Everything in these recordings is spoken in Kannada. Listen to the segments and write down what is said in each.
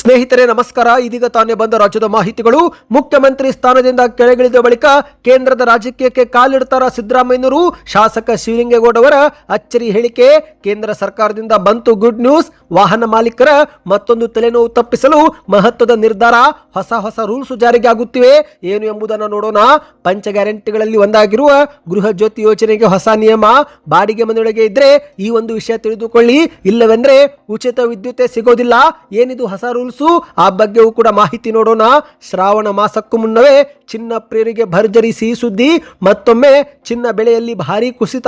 ಸ್ನೇಹಿತರೆ ನಮಸ್ಕಾರ. ಇದೀಗ ತಾನೇ ಬಂದ ರಾಜ್ಯದ ಮಾಹಿತಿಗಳು. ಮುಖ್ಯಮಂತ್ರಿ ಸ್ಥಾನದಿಂದ ಕೆಳಗಿಳಿದ ಬಳಿಕ ಕೇಂದ್ರದ ರಾಜಕೀಯಕ್ಕೆ ಕಾಲಿಡ್ತಾರ ಸಿದ್ದರಾಮಯ್ಯನವರು. ಶಾಸಕ ಶಿವಲಿಂಗೇಗೌಡ ಅವರ ಅಚ್ಚರಿ ಹೇಳಿಕೆ. ಕೇಂದ್ರ ಸರ್ಕಾರದಿಂದ ಬಂತು ಗುಡ್ ನ್ಯೂಸ್. ವಾಹನ ಮಾಲೀಕರ ಮತ್ತೊಂದು ತಲೆನೋವು ತಪ್ಪಿಸಲು ಮಹತ್ವದ ನಿರ್ಧಾರ. ಹೊಸ ರೂಲ್ಸ್ ಜಾರಿಗೆ ಆಗುತ್ತಿವೆ. ಏನು ಎಂಬುದನ್ನು ನೋಡೋಣ. ಪಂಚ ಗ್ಯಾರಂಟಿಗಳಲ್ಲಿ ಒಂದಾಗಿರುವ ಗೃಹ ಜ್ಯೋತಿ ಯೋಜನೆಗೆ ಹೊಸ ನಿಯಮ. ಬಾಡಿಗೆ ಮನೆಯೊಳಗೆ ಇದ್ರೆ ಈ ಒಂದು ವಿಷಯ ತಿಳಿದುಕೊಳ್ಳಿ, ಇಲ್ಲವೆಂದ್ರೆ ಉಚಿತ ವಿದ್ಯುತ್ ಸಿಗೋದಿಲ್ಲ. ಏನಿದು ಹೊಸ ರೂಲ್ಸ್? ಆ ಬಗ್ಗೆಯೂ ಕೂಡ ಮಾಹಿತಿ ನೋಡೋಣ. ಶ್ರಾವಣ ಮಾಸಕ್ಕೂ ಮುನ್ನವೇ ಚಿನ್ನ ಪ್ರಿಯರಿಗೆ ಭರ್ಜರಿ ಸಿಹಿ ಸುದ್ದಿ. ಮತ್ತೊಮ್ಮೆ ಚಿನ್ನ ಬೆಲೆಯಲ್ಲಿ ಭಾರಿ ಕುಸಿತ.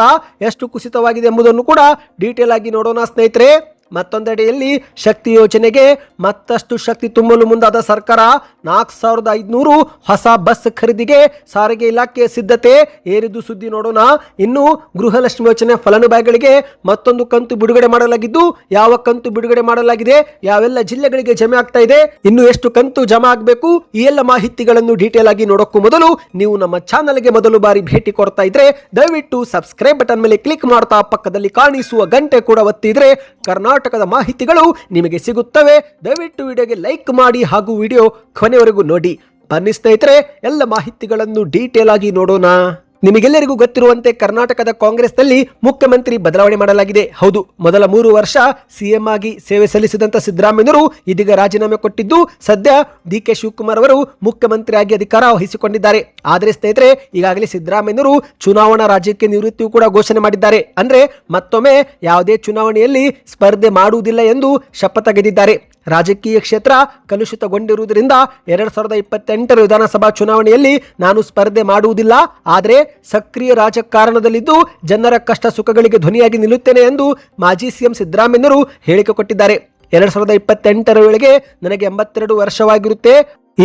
ಎಷ್ಟು ಕುಸಿತವಾಗಿದೆ ಎಂಬುದನ್ನು ಕೂಡ ಡೀಟೇಲ್ ಆಗಿ ನೋಡೋಣ ಸ್ನೇಹಿತರೆ. ಮತ್ತೊಂದೆಡೆಯಲ್ಲಿ ಶಕ್ತಿ ಯೋಜನೆಗೆ ಮತ್ತಷ್ಟು ಶಕ್ತಿ ತುಂಬಲು ಮುಂದಾದ ಸರ್ಕಾರ. 4500 ಹೊಸ ಬಸ್ ಖರೀದಿಗೆ ಸಾರಿಗೆ ಇಲಾಖೆ ಸಿದ್ಧತೆ. ಏರಿದು ಸುದ್ದಿ ನೋಡೋಣ. ಇನ್ನು ಗೃಹಲಕ್ಷ್ಮಿ ಯೋಜನೆ ಫಲಾನುಭವಿಗಳಿಗೆ ಮತ್ತೊಂದು ಕಂತು ಬಿಡುಗಡೆ ಮಾಡಲಾಗಿದ್ದು, ಯಾವ ಕಂತು ಬಿಡುಗಡೆ ಮಾಡಲಾಗಿದೆ, ಯಾವೆಲ್ಲ ಜಿಲ್ಲೆಗಳಿಗೆ ಜಮೆ ಆಗ್ತಾ ಇದೆ, ಇನ್ನು ಎಷ್ಟು ಕಂತು ಜಮಾ ಆಗಬೇಕು, ಈ ಎಲ್ಲ ಮಾಹಿತಿಗಳನ್ನು ಡೀಟೇಲ್ ಆಗಿ ನೋಡೋಕ್ಕೂ ಮೊದಲು ನೀವು ನಮ್ಮ ಚಾನಲ್ಗೆ ಮೊದಲು ಬಾರಿ ಭೇಟಿ ಕೊಡ್ತಾ ಇದ್ರೆ ದಯವಿಟ್ಟು ಸಬ್ಸ್ಕ್ರೈಬ್ ಬಟನ್ ಮೇಲೆ ಕ್ಲಿಕ್ ಮಾಡ್ತಾ ಪಕ್ಕದಲ್ಲಿ ಕಾಣಿಸುವ ಗಂಟೆ ಕೂಡ ಒತ್ತಿದ್ರೆ ಕರ್ನಾಟಕದ ಮಾಹಿತಿಗಳು ನಿಮಗೆ ಸಿಗುತ್ತವೆ. ದಯವಿಟ್ಟು ವಿಡಿಯೋಗೆ ಲೈಕ್ ಮಾಡಿ ಹಾಗೂ ವಿಡಿಯೋ ಕೊನೆವರೆಗೂ ನೋಡಿ. ಬನ್ನಿ ಸ್ನೇಹಿತರೆ, ಎಲ್ಲ ಮಾಹಿತಿಗಳನ್ನು ಡೀಟೇಲ್ ಆಗಿ ನೋಡೋಣ. ನಿಮಗೆಲ್ಲರಿಗೂ ಗೊತ್ತಿರುವಂತೆ ಕರ್ನಾಟಕದ ಕಾಂಗ್ರೆಸ್ನಲ್ಲಿ ಮುಖ್ಯಮಂತ್ರಿ ಬದಲಾವಣೆ ಮಾಡಲಾಗಿದೆ. ಹೌದು, ಮೊದಲ 3 ವರ್ಷ ಸಿಎಂ ಆಗಿ ಸೇವೆ ಸಲ್ಲಿಸಿದಂತ ಸಿದ್ದರಾಮಯ್ಯನವರು ಇದೀಗ ರಾಜೀನಾಮೆ ಕೊಟ್ಟಿದ್ದು, ಸದ್ಯ ಡಿ.ಕೆ. ಶಿವಕುಮಾರ್ ಅವರು ಮುಖ್ಯಮಂತ್ರಿಯಾಗಿ ಅಧಿಕಾರ ವಹಿಸಿಕೊಂಡಿದ್ದಾರೆ. ಆದರೆ ಸ್ನೇಹಿತರೆ, ಈಗಾಗಲೇ ಸಿದ್ದರಾಮಯ್ಯನವರು ಚುನಾವಣಾ ರಾಜ್ಯಕ್ಕೆ ನಿವೃತ್ತಿಯೂ ಕೂಡ ಘೋಷಣೆ ಮಾಡಿದ್ದಾರೆ. ಅಂದ್ರೆ ಮತ್ತೊಮ್ಮೆ ಯಾವುದೇ ಚುನಾವಣೆಯಲ್ಲಿ ಸ್ಪರ್ಧೆ ಮಾಡುವುದಿಲ್ಲ ಎಂದು ಶಪಥ ಗೆದ್ದಿದ್ದಾರೆ. ರಾಜಕೀಯ ಕ್ಷೇತ್ರ ಕಲುಷಿತಗೊಂಡಿರುವುದರಿಂದ 2028 ವಿಧಾನಸಭಾ ಚುನಾವಣೆಯಲ್ಲಿ ನಾನು ಸ್ಪರ್ಧೆ ಮಾಡುವುದಿಲ್ಲ, ಆದರೆ ಸಕ್ರಿಯ ರಾಜಕಾರಣದಲ್ಲಿದ್ದು ಜನರ ಕಷ್ಟ ಸುಖಗಳಿಗೆ ಧ್ವನಿಯಾಗಿ ನಿಲ್ಲುತ್ತೇನೆ ಎಂದು ಮಾಜಿ ಸಿಎಂ ಸಿದ್ದರಾಮಯ್ಯನವರು ಹೇಳಿಕೆ ಕೊಟ್ಟಿದ್ದಾರೆ. 2028 ವೇಳೆಗೆ ನನಗೆ 82 ವರ್ಷವಾಗಿರುತ್ತೆ.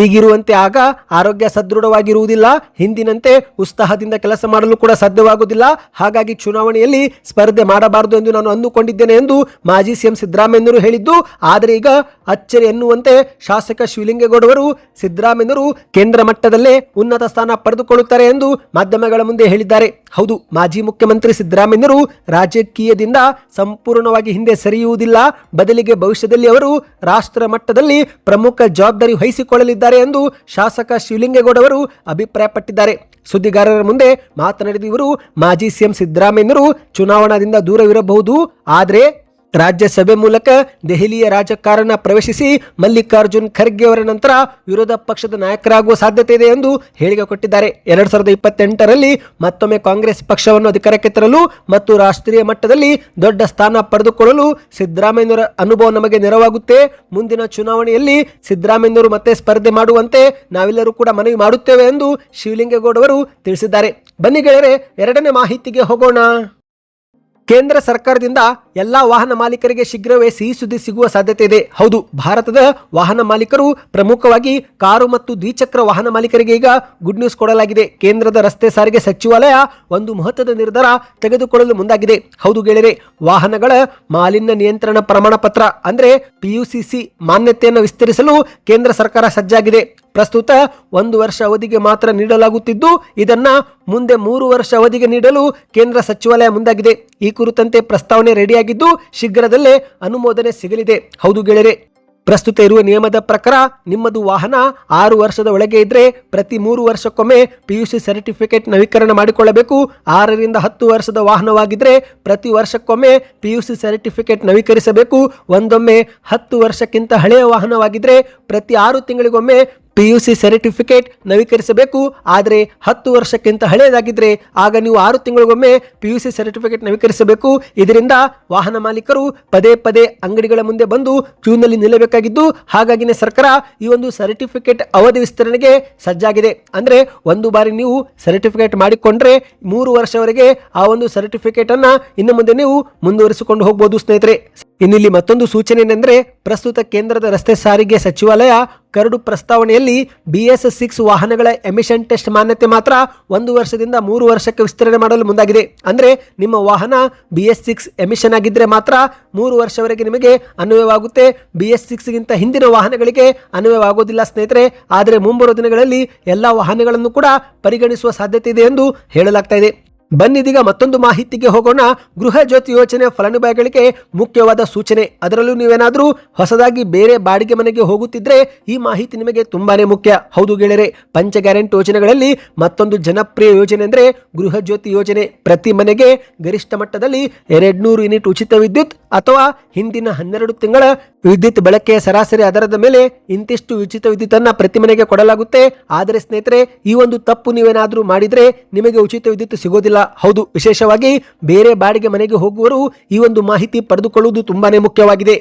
ಈಗಿರುವಂತೆ ಆಗ ಆರೋಗ್ಯ ಸದೃಢವಾಗಿರುವುದಿಲ್ಲ. ಹಿಂದಿನಂತೆ ಉತ್ಸಾಹದಿಂದ ಕೆಲಸ ಮಾಡಲು ಕೂಡ ಸಾಧ್ಯವಾಗುವುದಿಲ್ಲ. ಹಾಗಾಗಿ ಚುನಾವಣೆಯಲ್ಲಿ ಸ್ಪರ್ಧೆ ಮಾಡಬಾರದು ಎಂದು ನಾನು ಅಂದುಕೊಂಡಿದ್ದೇನೆ ಎಂದು ಮಾಜಿ ಸಿಎಂ ಸಿದ್ದರಾಮಯ್ಯನವರು ಹೇಳಿದ್ದು, ಆದರೆ ಈಗ ಅಚ್ಚರಿ ಎನ್ನುವಂತೆ ಶಾಸಕ ಶಿವಲಿಂಗೇಗೌಡವರು ಸಿದ್ದರಾಮಯ್ಯನವರು ಕೇಂದ್ರ ಮಟ್ಟದಲ್ಲೇ ಉನ್ನತ ಸ್ಥಾನ ಪಡೆದುಕೊಳ್ಳುತ್ತಾರೆ ಎಂದು ಮಾಧ್ಯಮಗಳ ಮುಂದೆ ಹೇಳಿದ್ದಾರೆ. ಹೌದು, ಮಾಜಿ ಮುಖ್ಯಮಂತ್ರಿ ಸಿದ್ದರಾಮಯ್ಯನವರು ರಾಜಕೀಯದಿಂದ ಸಂಪೂರ್ಣವಾಗಿ ಹಿಂದೆ ಸರಿಯುವುದಿಲ್ಲ. ಬದಲಿಗೆ ಭವಿಷ್ಯದಲ್ಲಿ ಅವರು ರಾಷ್ಟ್ರ ಮಟ್ಟದಲ್ಲಿ ಪ್ರಮುಖ ಜವಾಬ್ದಾರಿ ವಹಿಸಿಕೊಳ್ಳಲಿದ್ದಾರೆ ಎಂದು ಶಾಸಕ ಶಿವಲಿಂಗೇಗೌಡ ಅವರು ಅಭಿಪ್ರಾಯಪಟ್ಟಿದ್ದಾರೆ. ಸುದ್ದಿಗಾರರ ಮುಂದೆ ಮಾತನಾಡಿದ ಇವರು, ಮಾಜಿ ಸಿಎಂ ಸಿದ್ದರಾಮಯ್ಯನವರು ಚುನಾವಣಾದಿಂದ ದೂರವಿರಬಹುದು, ಆದರೆ ರಾಜ್ಯಸಭೆ ಮೂಲಕ ದೆಹಲಿಯ ರಾಜಕಾರಣ ಪ್ರವೇಶಿಸಿ ಮಲ್ಲಿಕಾರ್ಜುನ್ ಖರ್ಗೆ ಅವರ ನಂತರ ವಿರೋಧ ಪಕ್ಷದ ನಾಯಕರಾಗುವ ಸಾಧ್ಯತೆ ಇದೆ ಎಂದು ಹೇಳಿಕೆ ಕೊಟ್ಟಿದ್ದಾರೆ. 2028 ಮತ್ತೊಮ್ಮೆ ಕಾಂಗ್ರೆಸ್ ಪಕ್ಷವನ್ನು ಅಧಿಕಾರಕ್ಕೆ ತರಲು ಮತ್ತು ರಾಷ್ಟ್ರೀಯ ಮಟ್ಟದಲ್ಲಿ ದೊಡ್ಡ ಸ್ಥಾನ ಪಡೆದುಕೊಳ್ಳಲು ಸಿದ್ದರಾಮಯ್ಯನವರ ಅನುಭವ ನಮಗೆ ನೆರವಾಗುತ್ತೆ. ಮುಂದಿನ ಚುನಾವಣೆಯಲ್ಲಿ ಸಿದ್ದರಾಮಯ್ಯನವರು ಮತ್ತೆ ಸ್ಪರ್ಧೆ ಮಾಡುವಂತೆ ನಾವೆಲ್ಲರೂ ಕೂಡ ಮನವಿ ಮಾಡುತ್ತೇವೆ ಎಂದು ಶಿವಲಿಂಗೇಗೌಡ ಅವರು ತಿಳಿಸಿದ್ದಾರೆ. ಬನ್ನಿ ಗೆಳೆಯರೆ, ಎರಡನೇ ಮಾಹಿತಿಗೆ ಹೋಗೋಣ. ಕೇಂದ್ರ ಸರ್ಕಾರದಿಂದ ಎಲ್ಲಾ ವಾಹನ ಮಾಲೀಕರಿಗೆ ಶೀಘ್ರವೇ ಸಿಹಿ ಸುದ್ದಿ ಸಿಗುವ ಸಾಧ್ಯತೆ ಇದೆ. ಹೌದು, ಭಾರತದ ವಾಹನ ಮಾಲೀಕರು, ಪ್ರಮುಖವಾಗಿ ಕಾರು ಮತ್ತು ದ್ವಿಚಕ್ರ ವಾಹನ ಮಾಲೀಕರಿಗೆ ಈಗ ಗುಡ್ ನ್ಯೂಸ್ ಕೊಡಲಾಗಿದೆ. ಕೇಂದ್ರದ ರಸ್ತೆ ಸಾರಿಗೆ ಸಚಿವಾಲಯ ಒಂದು ಮಹತ್ವದ ನಿರ್ಧಾರ ತೆಗೆದುಕೊಳ್ಳಲು ಮುಂದಾಗಿದೆ. ಹೌದು ಗೆಳೆಯರೆ, ವಾಹನಗಳ ಮಾಲಿನ್ಯ ನಿಯಂತ್ರಣ ಪ್ರಮಾಣ ಪತ್ರ ಅಂದ್ರೆ PUCC ಮಾನ್ಯತೆಯನ್ನು ವಿಸ್ತರಿಸಲು ಕೇಂದ್ರ ಸರ್ಕಾರ ಸಜ್ಜಾಗಿದೆ. ಪ್ರಸ್ತುತ 1 ವರ್ಷ ಅವಧಿಗೆ ಮಾತ್ರ ನೀಡಲಾಗುತ್ತಿದ್ದು, ಇದನ್ನ ಮುಂದೆ 3 ವರ್ಷ ಅವಧಿಗೆ ನೀಡಲು ಕೇಂದ್ರ ಸಚಿವಾಲಯ ಮುಂದಾಗಿದೆ. ಈ ಕುರಿತಂತೆ ಪ್ರಸ್ತಾವನೆ ರೆಡಿಯಾಗಿದ್ದು ಶೀಘ್ರದಲ್ಲೇ ಅನುಮೋದನೆ ಸಿಗಲಿದೆ. ಹೌದು ಗೆಳೆಯರೆ, ಪ್ರಸ್ತುತ ಇರುವ ನಿಯಮದ ಪ್ರಕಾರ ನಿಮ್ಮದು ವಾಹನ 6 ವರ್ಷದ ಒಳಗೆ ಇದ್ರೆ ಪ್ರತಿ 3 ವರ್ಷಕ್ಕೊಮ್ಮೆ PUC ಸರ್ಟಿಫಿಕೇಟ್ ನವೀಕರಣ ಮಾಡಿಕೊಳ್ಳಬೇಕು. 6 ರಿಂದ 10 ವರ್ಷದ ವಾಹನವಾಗಿದ್ರೆ ಪ್ರತಿ ವರ್ಷಕ್ಕೊಮ್ಮೆ PUC ಸರ್ಟಿಫಿಕೇಟ್ ನವೀಕರಿಸಬೇಕು. ಒಂದೊಮ್ಮೆ 10 ವರ್ಷಕ್ಕಿಂತ ಹಳೆಯ ವಾಹನವಾಗಿದ್ರೆ ಪ್ರತಿ 6 ತಿಂಗಳಿಗೊಮ್ಮೆ PUC ಸರ್ಟಿಫಿಕೇಟ್ ನವೀಕರಿಸಬೇಕು. ಆದರೆ 10 ವರ್ಷಕ್ಕಿಂತ ಹಳೆಯದಾಗಿದ್ರೆ ಆಗ ನೀವು 6 ತಿಂಗಳಿಗೊಮ್ಮೆ PUC ಸರ್ಟಿಫಿಕೇಟ್ ನವೀಕರಿಸಬೇಕು. ಇದರಿಂದ ವಾಹನ ಮಾಲೀಕರು ಪದೇ ಅಂಗಡಿಗಳ ಮುಂದೆ ಬಂದು ಕ್ಯೂನಲ್ಲಿ ನಿಲ್ಲಬೇಕಾಗಿದ್ದು, ಹಾಗಾಗಿನೇ ಸರ್ಕಾರ ಈ ಒಂದು ಸರ್ಟಿಫಿಕೇಟ್ ಅವಧಿ ವಿಸ್ತರಣೆಗೆ ಸಜ್ಜಾಗಿದೆ. ಅಂದ್ರೆ ಒಂದು ಬಾರಿ ನೀವು ಸರ್ಟಿಫಿಕೇಟ್ ಮಾಡಿಕೊಂಡ್ರೆ 3 ವರ್ಷವರೆಗೆ ಆ ಒಂದು ಸರ್ಟಿಫಿಕೇಟ್ ಅನ್ನ ಇನ್ನು ಮುಂದೆ ನೀವು ಮುಂದುವರಿಸಿಕೊಂಡು ಹೋಗಬಹುದು ಸ್ನೇಹಿತರೆ. ಇನ್ನಿಲ್ಲಿ ಮತ್ತೊಂದು ಸೂಚನೆ ಏನೆಂದ್ರೆ, ಪ್ರಸ್ತುತ ಕೇಂದ್ರದ ರಸ್ತೆ ಸಾರಿಗೆ ಸಚಿವಾಲಯ ಕರಡು ಪ್ರಸ್ತಾವನೆಯಲ್ಲಿ BS6 ವಾಹನಗಳ ಎಮಿಷನ್ ಟೆಸ್ಟ್ ಮಾನ್ಯತೆ ಮಾತ್ರ 1 ವರ್ಷದಿಂದ 3 ವರ್ಷಕ್ಕೆ ವಿಸ್ತರಣೆ ಮಾಡಲು ಮುಂದಾಗಿದೆ. ಅಂದ್ರೆ ನಿಮ್ಮ ವಾಹನ BS6 ಎಮಿಷನ್ ಆಗಿದ್ರೆ ಮಾತ್ರ 3 ವರ್ಷವರೆಗೆ ನಿಮಗೆ ಅನ್ವಯವಾಗುತ್ತೆ. BS6 ಗಿಂತ ಹಿಂದಿನ ವಾಹನಗಳಿಗೆ ಅನ್ವಯವಾಗುವುದಿಲ್ಲ ಸ್ನೇಹಿತರೆ. ಆದರೆ ಮುಂಬರುವ ದಿನಗಳಲ್ಲಿ ಎಲ್ಲಾ ವಾಹನಗಳನ್ನು ಕೂಡ ಪರಿಗಣಿಸುವ ಸಾಧ್ಯತೆ ಇದೆ ಎಂದು ಹೇಳಲಾಗ್ತಾ ಇದೆ. ಬನ್ನಿದೀಗ ಮತ್ತೊಂದು ಮಾಹಿತಿಗೆ ಹೋಗೋಣ. ಗೃಹ ಜ್ಯೋತಿ ಯೋಜನೆ ಫಲಾನುಭವಿಗಳಿಗೆ ಮುಖ್ಯವಾದ ಸೂಚನೆ. ಅದರಲ್ಲೂ ನೀವೇನಾದ್ರೂ ಹೊಸದಾಗಿ ಬೇರೆ ಬಾಡಿಗೆ ಮನೆಗೆ ಹೋಗುತ್ತಿದ್ರೆ ಈ ಮಾಹಿತಿ ನಿಮಗೆ ತುಂಬಾನೇ ಮುಖ್ಯ. ಹೌದು ಗೆಳೆಯರೆ, ಪಂಚ ಗ್ಯಾರಂಟಿ ಯೋಜನೆಗಳಲ್ಲಿ ಮತ್ತೊಂದು ಜನಪ್ರಿಯ ಯೋಜನೆ ಅಂದ್ರೆ ಗೃಹ ಜ್ಯೋತಿ ಯೋಜನೆ. ಪ್ರತಿ ಮನೆಗೆ ಗರಿಷ್ಠ ಮಟ್ಟದಲ್ಲಿ 200 ಯೂನಿಟ್ ಉಚಿತ ವಿದ್ಯುತ್ ಅಥವಾ ಹಿಂದಿನ 12 ತಿಂಗಳ ವಿದ್ಯುತ್ ಬಳಕೆಯ ಸರಾಸರಿ ಆಧಾರದ ಮೇಲೆ ಇಂತಿಷ್ಟು ಉಚಿತ ವಿದ್ಯುತ್ ಅನ್ನ ಪ್ರತಿ ಮನೆಗೆ ಕೊಡಲಾಗುತ್ತೆ. ಆದರೆ ಸ್ನೇಹಿತರೆ, ಈ ಒಂದು ತಪ್ಪು ನೀವೇನಾದ್ರೂ ಮಾಡಿದ್ರೆ ನಿಮಗೆ ಉಚಿತ ವಿದ್ಯುತ್ ಸಿಗೋದಿಲ್ಲ. ಹೌದು, ವಿಶೇಷವಾಗಿ ಬೇರೆ ಬಾಡಿಗೆ ಮನೆಗೆ ಹೋಗುವವರು ಈ ಒಂದು ಮಾಹಿತಿ ಪಡೆದುಕೊಳ್ಳುವುದು ತುಂಬಾನೇ ಮುಖ್ಯವಾಗಿದೆ.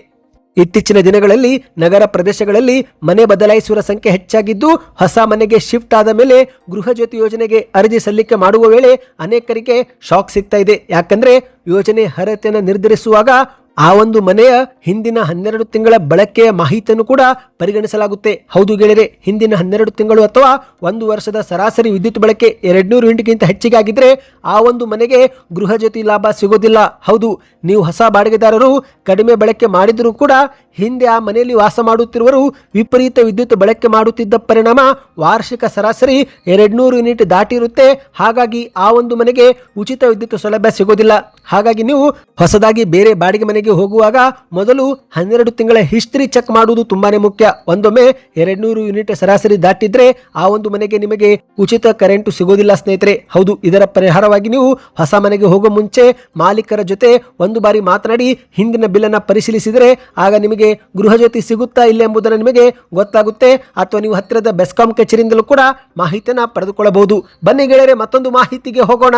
ಇತ್ತೀಚಿನ ದಿನಗಳಲ್ಲಿ ನಗರ ಪ್ರದೇಶಗಳಲ್ಲಿ ಮನೆ ಬದಲಾಯಿಸುವ ಸಂಖ್ಯೆ ಹೆಚ್ಚಾಗಿದ್ದು, ಹೊಸ ಮನೆಗೆ ಶಿಫ್ಟ್ ಆದ ಮೇಲೆ ಗೃಹ ಜ್ಯೋತಿ ಯೋಜನೆಗೆ ಅರ್ಜಿ ಸಲ್ಲಿಕೆ ಮಾಡುವ ವೇಳೆ ಅನೇಕರಿಗೆ ಶಾಕ್ ಸಿಗ್ತಾ ಇದೆ. ಯಾಕಂದ್ರೆ ಯೋಜನೆ ಅರ್ಹತೆಯನ್ನು ನಿರ್ಧರಿಸುವಾಗ ಆ ಒಂದು ಮನೆಯ ಹಿಂದಿನ 12 ತಿಂಗಳ ಬಳಕೆಯ ಮಾಹಿತಿಯನ್ನು ಕೂಡ ಪರಿಗಣಿಸಲಾಗುತ್ತೆ. ಹೌದು ಗೆಳೆಯರೆ, ಹಿಂದಿನ 12 ತಿಂಗಳು ಅಥವಾ 1 ವರ್ಷದ ಸರಾಸರಿ ವಿದ್ಯುತ್ ಬಳಕೆ 200 ಯೂನಿಟ್ಗಿಂತ ಹೆಚ್ಚಿಗೆ ಆಗಿದ್ರೆ ಆ ಒಂದು ಮನೆಗೆ ಗೃಹ ಜ್ಯೋತಿ ಲಾಭ ಸಿಗೋದಿಲ್ಲ. ಹೌದು, ನೀವು ಹೊಸ ಬಾಡಿಗೆದಾರರು ಕಡಿಮೆ ಬಳಕೆ ಮಾಡಿದರೂ ಕೂಡ ಹಿಂದೆ ಆ ಮನೆಯಲ್ಲಿ ವಾಸ ಮಾಡುತ್ತಿರುವರು ವಿಪರೀತ ವಿದ್ಯುತ್ ಬಳಕೆ ಮಾಡುತ್ತಿದ್ದ ಪರಿಣಾಮ ವಾರ್ಷಿಕ ಸರಾಸರಿ 200 ಯೂನಿಟ್ ದಾಟಿರುತ್ತೆ. ಹಾಗಾಗಿ ಆ ಒಂದು ಮನೆಗೆ ಉಚಿತ ವಿದ್ಯುತ್ ಸೌಲಭ್ಯ ಸಿಗೋದಿಲ್ಲ. ಹಾಗಾಗಿ ನೀವು ಹೊಸದಾಗಿ ಬೇರೆ ಬಾಡಿಗೆ ಮನೆಗೆ ಹೋಗುವಾಗ ಮೊದಲು 12 ತಿಂಗಳ ಹಿಸ್ಟರಿ ಚೆಕ್ ಮಾಡುವುದು ತುಂಬಾನೇ ಮುಖ್ಯ. ಒಂದೊಮ್ಮೆ 200 ಯೂನಿಟ್ ಸರಾಸರಿ ದಾಟಿದ್ರೆ ಆ ಒಂದು ಮನೆಗೆ ನಿಮಗೆ ಉಚಿತ ಕರೆಂಟ್ ಸಿಗೋದಿಲ್ಲ ಸ್ನೇಹಿತರೆ. ಹೌದು, ಇದರ ಪರಿಹಾರವಾಗಿ ನೀವು ಹೊಸ ಮನೆಗೆ ಹೋಗೋ ಮುಂಚೆ ಮಾಲೀಕರ ಜೊತೆ ಒಂದು ಬಾರಿ ಮಾತನಾಡಿ ಹಿಂದಿನ ಬಿಲ್ ಅನ್ನ ಪರಿಶೀಲಿಸಿದರೆ ಆಗ ನಿಮಗೆ ಗೃಹ ಜ್ಯೋತಿ ಸಿಗುತ್ತಾ ಇಲ್ಲ ಎಂಬುದನ್ನು ನಿಮಗೆ ಗೊತ್ತಾಗುತ್ತೆ. ಅಥವಾ ನೀವು ಹತ್ತಿರದ ಬೆಸ್ಕಾಂ ಕಚೇರಿಯಿಂದಲೂ ಕೂಡ ಮಾಹಿತಿಯನ್ನ ಪಡೆದುಕೊಳ್ಳಬಹುದು. ಬನ್ನಿ ಗೆಳೆಯರೆ, ಮತ್ತೊಂದು ಮಾಹಿತಿಗೆ ಹೋಗೋಣ.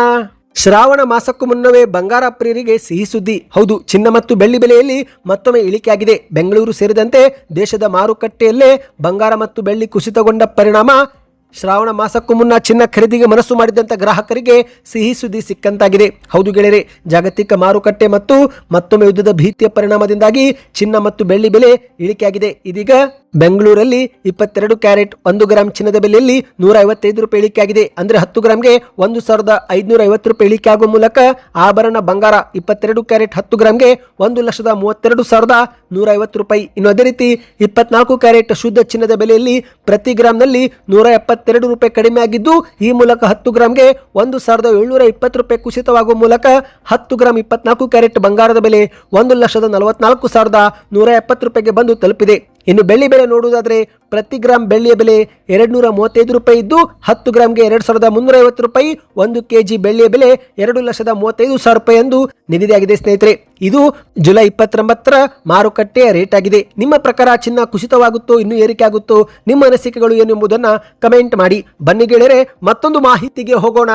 ಶ್ರಾವಣ ಮಾಸಕ್ಕೂ ಮುನ್ನವೇ ಬಂಗಾರ ಪ್ರಿಯರಿಗೆ ಸಿಹಿ ಸುದ್ದಿ. ಹೌದು, ಚಿನ್ನ ಮತ್ತು ಬೆಳ್ಳಿ ಬೆಲೆಯಲ್ಲಿ ಮತ್ತೊಮ್ಮೆ ಇಳಿಕೆಯಾಗಿದೆ. ಬೆಂಗಳೂರು ಸೇರಿದಂತೆ ದೇಶದ ಮಾರುಕಟ್ಟೆಯಲ್ಲೇ ಬಂಗಾರ ಮತ್ತು ಬೆಳ್ಳಿ ಕುಸಿತಗೊಂಡ ಪರಿಣಾಮ ಶ್ರಾವಣ ಮಾಸಕ್ಕೂ ಮುನ್ನ ಚಿನ್ನ ಖರೀದಿಗೆ ಮನಸ್ಸು ಮಾಡಿದಂತ ಗ್ರಾಹಕರಿಗೆ ಸಿಹಿ ಸುದ್ದಿ ಸಿಕ್ಕಂತಾಗಿದೆ. ಹೌದು ಗೆಳೆಯರೆ, ಜಾಗತಿಕ ಮಾರುಕಟ್ಟೆ ಮತ್ತು ಮತ್ತೊಮ್ಮೆ ಯುದ್ಧದ ಭೀತಿಯ ಪರಿಣಾಮದಿಂದಾಗಿ ಚಿನ್ನ ಮತ್ತು ಬೆಳ್ಳಿ ಬೆಲೆ ಇಳಿಕೆಯಾಗಿದೆ. ಇದೀಗ ಬೆಂಗಳೂರಲ್ಲಿ 22 ಕ್ಯಾರೆಟ್ 1 ಗ್ರಾಂ ಚಿನ್ನದ ಬೆಲೆಯಲ್ಲಿ 155 ರೂಪಾಯಿ ಇಳಿಕೆಯಾಗಿದೆ. ಅಂದ್ರೆ 10 ಗ್ರಾಂಗೆ 1550 ರೂಪಾಯಿ ಇಳಿಕೆ ಆಗುವ ಮೂಲಕ ಆಭರಣ ಬಂಗಾರ 22 ಕ್ಯಾರೆಟ್ 10 ಗ್ರಾಂಗೆ 1,32,150 ರೂಪಾಯಿ. ಇನ್ನು ಅದೇ ರೀತಿ 24 ಕ್ಯಾರೆಟ್ ಶುದ್ಧ ಚಿನ್ನದ ಬೆಲೆಯಲ್ಲಿ ಪ್ರತಿ ಗ್ರಾಂನಲ್ಲಿ 172 ರೂಪಾಯಿ ಕಡಿಮೆ ಆಗಿದ್ದು, ಈ ಮೂಲಕ 10 ಗ್ರಾಂಗೆ 1,720 ರೂಪಾಯಿ ಕುಸಿತವಾಗುವ ಮೂಲಕ 10 ಗ್ರಾಂ 24 ಕ್ಯಾರೆಟ್ ಬಂಗಾರದ ಬೆಲೆ 1,44,170 ರೂಪಾಯಿಗೆ ಬಂದು ತಲುಪಿದೆ. ಇನ್ನು ಬೆಳ್ಳಿ ಬೆಲೆ ನೋಡುವುದಾದ್ರೆ ಪ್ರತಿ ಗ್ರಾಂ ಬೆಳ್ಳಿಯ ಬೆಲೆ 235 ರೂಪಾಯಿ ಇದ್ದು 10 ಗ್ರಾಂಗೆ 2,350 ರೂಪಾಯಿ. 1 ಕೆಜಿ ಬೆಳ್ಳಿಯ ಬೆಲೆ 2,35,000 ರೂಪಾಯಿ ಎಂದು ನಿಗದಿಯಾಗಿದೆ ಸ್ನೇಹಿತರೆ. ಇದು ಜುಲೈ 29ರ ಮಾರುಕಟ್ಟೆಯ ರೇಟ್ ಆಗಿದೆ. ನಿಮ್ಮ ಪ್ರಕಾರ ಚಿನ್ನ ಕುಸಿತವಾಗುತ್ತೋ ಇನ್ನೂ ಏರಿಕೆ ಆಗುತ್ತೋ? ನಿಮ್ಮ ಅನಿಸಿಕೆಗಳು ಏನು ಎಂಬುದನ್ನ ಕಮೆಂಟ್ ಮಾಡಿ. ಬನ್ನಿ ಗೆಳೆಯರೆ, ಮತ್ತೊಂದು ಮಾಹಿತಿಗೆ ಹೋಗೋಣ.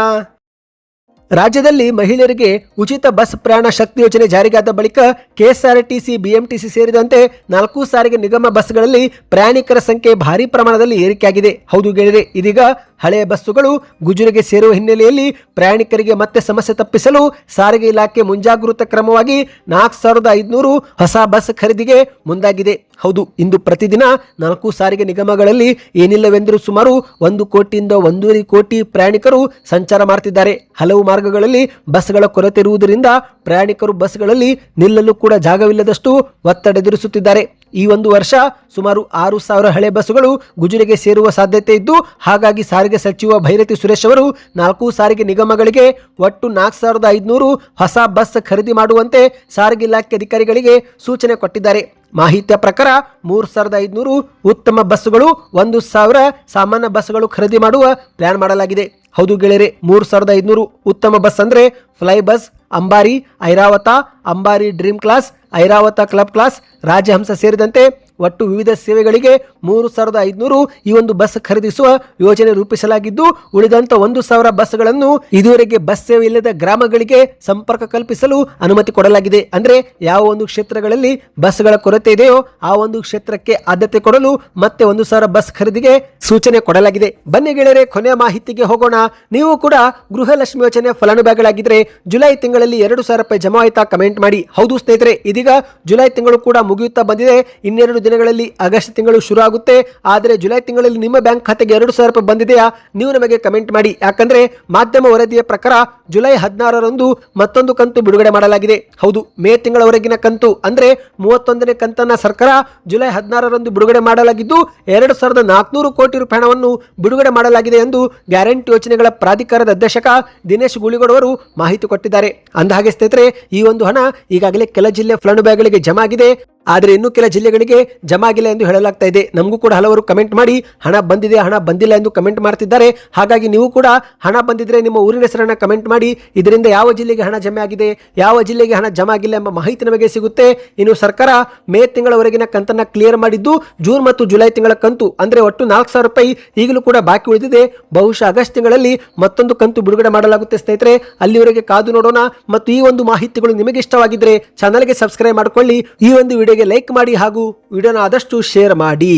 ರಾಜ್ಯದಲ್ಲಿ ಮಹಿಳೆಯರಿಗೆ ಉಚಿತ ಬಸ್ ಪ್ರಯಾಣ ಶಕ್ತಿ ಯೋಜನೆ ಜಾರಿಗಾದ ಬಳಿಕ ಕೆಎಸ್ಆರ್ಟಿಸಿ, ಬಿಎಂಟಿಸಿ ಸೇರಿದಂತೆ 4 ಸಾರಿಗೆ ನಿಗಮ ಬಸ್ಗಳಲ್ಲಿ ಪ್ರಯಾಣಿಕರ ಸಂಖ್ಯೆ ಭಾರಿ ಪ್ರಮಾಣದಲ್ಲಿ ಏರಿಕೆಯಾಗಿದೆ. ಹೌದು ಗೆಳೆಯರೆ, ಇದೀಗ ಹಳೆಯ ಬಸ್ಸುಗಳು ಗುಜರಿಗೆ ಸೇರುವ ಹಿನ್ನೆಲೆಯಲ್ಲಿ ಪ್ರಯಾಣಿಕರಿಗೆ ಮತ್ತೆ ಸಮಸ್ಯೆ ತಪ್ಪಿಸಲು ಸಾರಿಗೆ ಇಲಾಖೆ ಮುಂಜಾಗೃತಾ ಕ್ರಮವಾಗಿ 4,500 ಹೊಸ ಬಸ್ ಖರೀದಿಗೆ ಮುಂದಾಗಿದೆ. ಹೌದು, ಇಂದು ಪ್ರತಿದಿನ 4 ಸಾರಿಗೆ ನಿಗಮಗಳಲ್ಲಿ ಏನಿಲ್ಲವೆಂದರೂ ಸುಮಾರು 1 ಕೋಟಿಯಿಂದ 1.5 ಕೋಟಿ ಪ್ರಯಾಣಿಕರು ಸಂಚಾರ ಮಾಡ್ತಿದ್ದಾರೆ. ಹಲವು ಮಾರ್ಗಗಳಲ್ಲಿ ಬಸ್ಗಳ ಕೊರತೆ ಇರುವುದರಿಂದ ಪ್ರಯಾಣಿಕರು ಬಸ್ಗಳಲ್ಲಿ ನಿಲ್ಲಲು ಕೂಡ ಜಾಗವಿಲ್ಲದಷ್ಟು ಒತ್ತಡ ಎದುರಿಸುತ್ತಿದ್ದಾರೆ. ಈ ಒಂದು ವರ್ಷ ಸುಮಾರು 6,000 ಹಳೆ ಬಸ್ಸುಗಳು ಗುಜರಿಗೆ ಸೇರುವ ಸಾಧ್ಯತೆ ಇದ್ದು, ಹಾಗಾಗಿ ಸಾರಿಗೆ ಸಚಿವ ಭೈರತಿ ಸುರೇಶ್ ಅವರು 4 ಸಾರಿಗೆ ನಿಗಮಗಳಿಗೆ ಒಟ್ಟು 4,500 ಹೊಸ ಬಸ್ ಖರೀದಿ ಮಾಡುವಂತೆ ಸಾರಿಗೆ ಇಲಾಖೆ ಅಧಿಕಾರಿಗಳಿಗೆ ಸೂಚನೆ ಕೊಟ್ಟಿದ್ದಾರೆ. ಮಾಹಿತಿಯ ಪ್ರಕಾರ 3,500 ಉತ್ತಮ ಬಸ್ಸುಗಳು, 1,000 ಸಾಮಾನ್ಯ ಬಸ್ಸುಗಳು ಖರೀದಿ ಮಾಡುವ ಪ್ಲಾನ್ ಮಾಡಲಾಗಿದೆ. ಹೌದು ಗೆಳೆಯರೆ, 3,500 ಉತ್ತಮ ಬಸ್ ಅಂದ್ರೆ fly bus, Ambari, Airavat, Ambari dream class, Airavat club class, Rajahamsa ಸೇರಿದಂತೆ ಒಟ್ಟು ವಿವಿಧ ಸೇವೆಗಳಿಗೆ 3,500 ಈ ಒಂದು ಬಸ್ ಖರೀದಿಸುವ ಯೋಜನೆ ರೂಪಿಸಲಾಗಿದ್ದು, ಉಳಿದಂತ 1,000 ಬಸ್ಗಳನ್ನು ಇದುವರೆಗೆ ಬಸ್ ಸೇವೆ ಇಲ್ಲದ ಗ್ರಾಮಗಳಿಗೆ ಸಂಪರ್ಕ ಕಲ್ಪಿಸಲು ಅನುಮತಿ ಕೊಡಲಾಗಿದೆ. ಅಂದ್ರೆ ಯಾವ ಒಂದು ಕ್ಷೇತ್ರಗಳಲ್ಲಿ ಬಸ್ಗಳ ಕೊರತೆ ಇದೆಯೋ ಆ ಒಂದು ಕ್ಷೇತ್ರಕ್ಕೆ ಆದ್ಯತೆ ಕೊಡಲು ಮತ್ತೆ 1,000 ಬಸ್ ಖರೀದಿಗೆ ಸೂಚನೆ ಕೊಡಲಾಗಿದೆ. ಬನ್ನಿ ಗೆಳೆಯರೆ, ಕೊನೆಯ ಮಾಹಿತಿಗೆ ಹೋಗೋಣ. ನೀವು ಕೂಡ ಗೃಹಲಕ್ಷ್ಮಿ ಯೋಜನೆ ಫಲಾನುಭವಿಗಳಾಗಿದ್ರೆ ಜುಲೈ ತಿಂಗಳಲ್ಲಿ 2,000 ರೂಪಾಯಿ ಜಮಾ ಆಯ್ತಾ? ಕಮೆಂಟ್ ಮಾಡಿ. ಹೌದು ಸ್ನೇಹಿತರೆ, ಇದೀಗ ಜುಲೈ ತಿಂಗಳು ಕೂಡ ಮುಗಿಯುತ್ತಾ ಬಂದಿದೆ. ಇನ್ನೆರಡು ದಿನಗಳಲ್ಲಿ ಆಗಸ್ಟ್ ತಿಂಗಳು ಶುರು ಆಗುತ್ತೆ. ಆದರೆ ಜುಲೈ ತಿಂಗಳಲ್ಲಿ ನಿಮ್ಮ ಬ್ಯಾಂಕ್ ಖಾತೆಗೆ 2,000 ರೂಪಾಯಿ ಬಂದಿದೆಯಾ? ನೀವು ನಮಗೆ ಕಮೆಂಟ್ ಮಾಡಿ. ಯಾಕಂದ್ರೆ ಮಾಧ್ಯಮ ವರದಿಯ ಪ್ರಕಾರ ಜುಲೈ 16ರಂದು ಮತ್ತೊಂದು ಕಂತು ಬಿಡುಗಡೆ ಮಾಡಲಾಗಿದೆ. ಹೌದು, ಮೇ ತಿಂಗಳವರೆಗಿನ ಕಂತು ಅಂದ್ರೆ 31ನೇ ಕಂತನ್ನ ಸರ್ಕಾರ ಜುಲೈ 16ರಂದು ಬಿಡುಗಡೆ ಮಾಡಲಾಗಿದ್ದು 2,400 ಕೋಟಿ ರೂಪಾಯಿ ಹಣವನ್ನು ಬಿಡುಗಡೆ ಮಾಡಲಾಗಿದೆ ಎಂದು ಗ್ಯಾರಂಟಿ ಯೋಜನೆಗಳ ಪ್ರಾಧಿಕಾರದ ಅಧ್ಯಕ್ಷಕ ದಿನೇಶ್ ಗುಳಿಗೌಡ ಅವರು ಮಾಹಿತಿ ಕೊಟ್ಟಿದ್ದಾರೆ. ಅಂದಹಾಗೆ ಸ್ನೇಹಿತರೆ, ಈ ಒಂದು ಹಣ ಈಗಾಗಲೇ ಕೆಲ ಜಿಲ್ಲೆ ಫಲಾನುಭವಿಗಳಿಗೆ ಜಮಾ ಆಗಿದೆ. ಆದರೆ ಇನ್ನೂ ಕೆಲ ಜಿಲ್ಲೆಗಳಿಗೆ ಜಮಾ ಆಗಿಲ್ಲ ಎಂದು ಹೇಳಲಾಗ್ತಾ ಇದೆ. ನಮಗೂ ಕೂಡ ಹಲವರು ಕಮೆಂಟ್ ಮಾಡಿ ಹಣ ಬಂದಿದೆ, ಹಣ ಬಂದಿಲ್ಲ ಎಂದು ಕಮೆಂಟ್ ಮಾಡ್ತಿದ್ದಾರೆ. ಹಾಗಾಗಿ ನೀವು ಕೂಡ ಹಣ ಬಂದಿದ್ರೆ ನಿಮ್ಮ ಊರಿನ ಹೆಸರನ್ನ ಕಮೆಂಟ್ ಮಾಡಿ. ಇದರಿಂದ ಯಾವ ಜಿಲ್ಲೆಗೆ ಹಣ ಜಮಾ ಆಗಿದೆ, ಯಾವ ಜಿಲ್ಲೆಗೆ ಹಣ ಜಮಾ ಆಗಿಲ್ಲ ಎಂಬ ಮಾಹಿತಿ ನಮಗೆ ಸಿಗುತ್ತೆ. ಇನ್ನು ಸರ್ಕಾರ ಮೇ ತಿಂಗಳವರೆಗಿನ ಕಂತನ್ನ ಕ್ಲಿಯರ್ ಮಾಡಿದ್ದು, ಜೂನ್ ಮತ್ತು ಜುಲೈ ತಿಂಗಳ ಕಂತು ಅಂದ್ರೆ ಒಟ್ಟು 4,000 ರೂಪಾಯಿ ಈಗಲೂ ಕೂಡ ಬಾಕಿ ಉಳಿದಿದೆ. ಬಹುಶಃ ಆಗಸ್ಟ್ ತಿಂಗಳಲ್ಲಿ ಮತ್ತೊಂದು ಕಂತು ಬಿಡುಗಡೆ ಮಾಡಲಾಗುತ್ತೆ ಸ್ನೇಹಿತರೆ. ಅಲ್ಲಿವರೆಗೆ ಕಾದು ನೋಡೋಣ. ಮತ್ತು ಈ ಒಂದು ಮಾಹಿತಿಗಳು ನಿಮಗೆ ಇಷ್ಟವಾಗಿದ್ರೆ ಚಾನಲ್ಗೆ ಸಬ್ಸ್ಕ್ರೈಬ್ ಮಾಡಿಕೊಳ್ಳಿ. ಈ ಒಂದು ವಿಡಿಯೋಗೆ ಲೈಕ್ ಮಾಡಿ ಹಾಗೂ ವಿಡಿಯೋನ ಆದಷ್ಟು ಶೇರ್ ಮಾಡಿ.